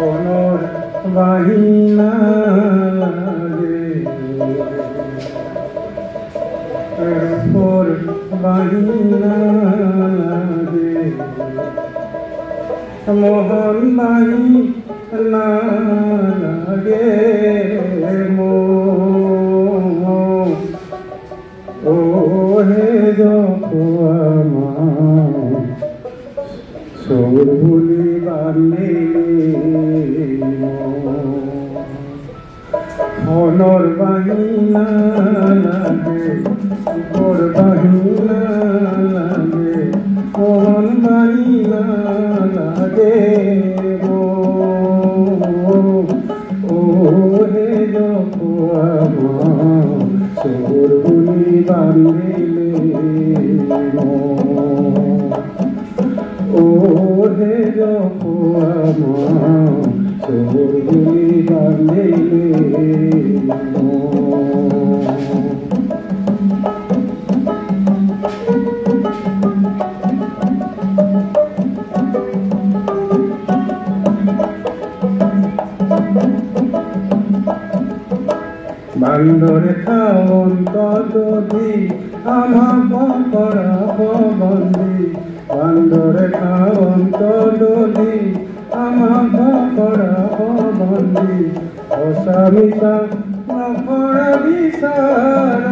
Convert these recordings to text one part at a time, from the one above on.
অনর বাহিনা লাগে এরপর বাহিনা লাগে মোহন বাহিনা লাগে ও হে সৌর বলি বাড়লে অনর বাহিনা লাগে তোর বাহিনা লাগে মোহন বাহিনা লাগে ও হে সৌর বলি বাড়লে ও হে সৌর বলি বাড়লে বান্দরে খাওয়ন্ত যদি আমার পকড়া বন্দি বান্দরে খাওয়ন্ত যদি আমার পকড়া বন্দি অসামিতা নকরা বিচার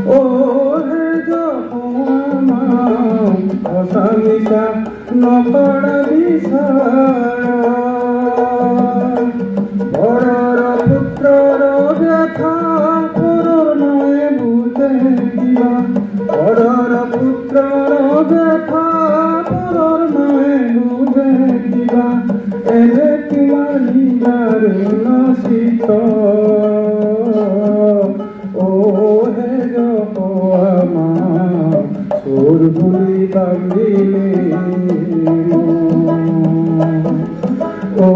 ও হে অসামিতা নকরা বিচার বড়র পুত্রর ব্যথা পরর নয় বুঝে কিবা বড়র পুত্রর ব্যথা পরর নয় বুঝে কিবা এলে তোমার হৃদয় নসিত ও হে আমার সুর ভুলি বাগিলে ও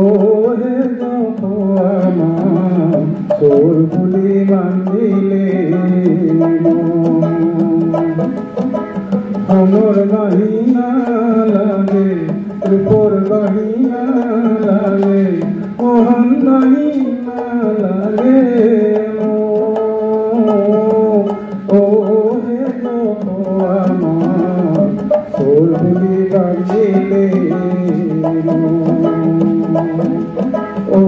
হে তোর ভুলি বান্ধিলে অমর বাহিনা লাগে রূপর বাহিনা লাগে মোহন বাহিনা লাগে ও হে আমার তোর ভুলি বান্ধিলে ও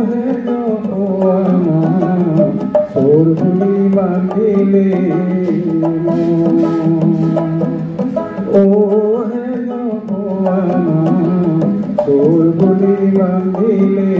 হে তোর ভুলি বাঁধিলে ও হে তোর ভুলি বাঁধিলে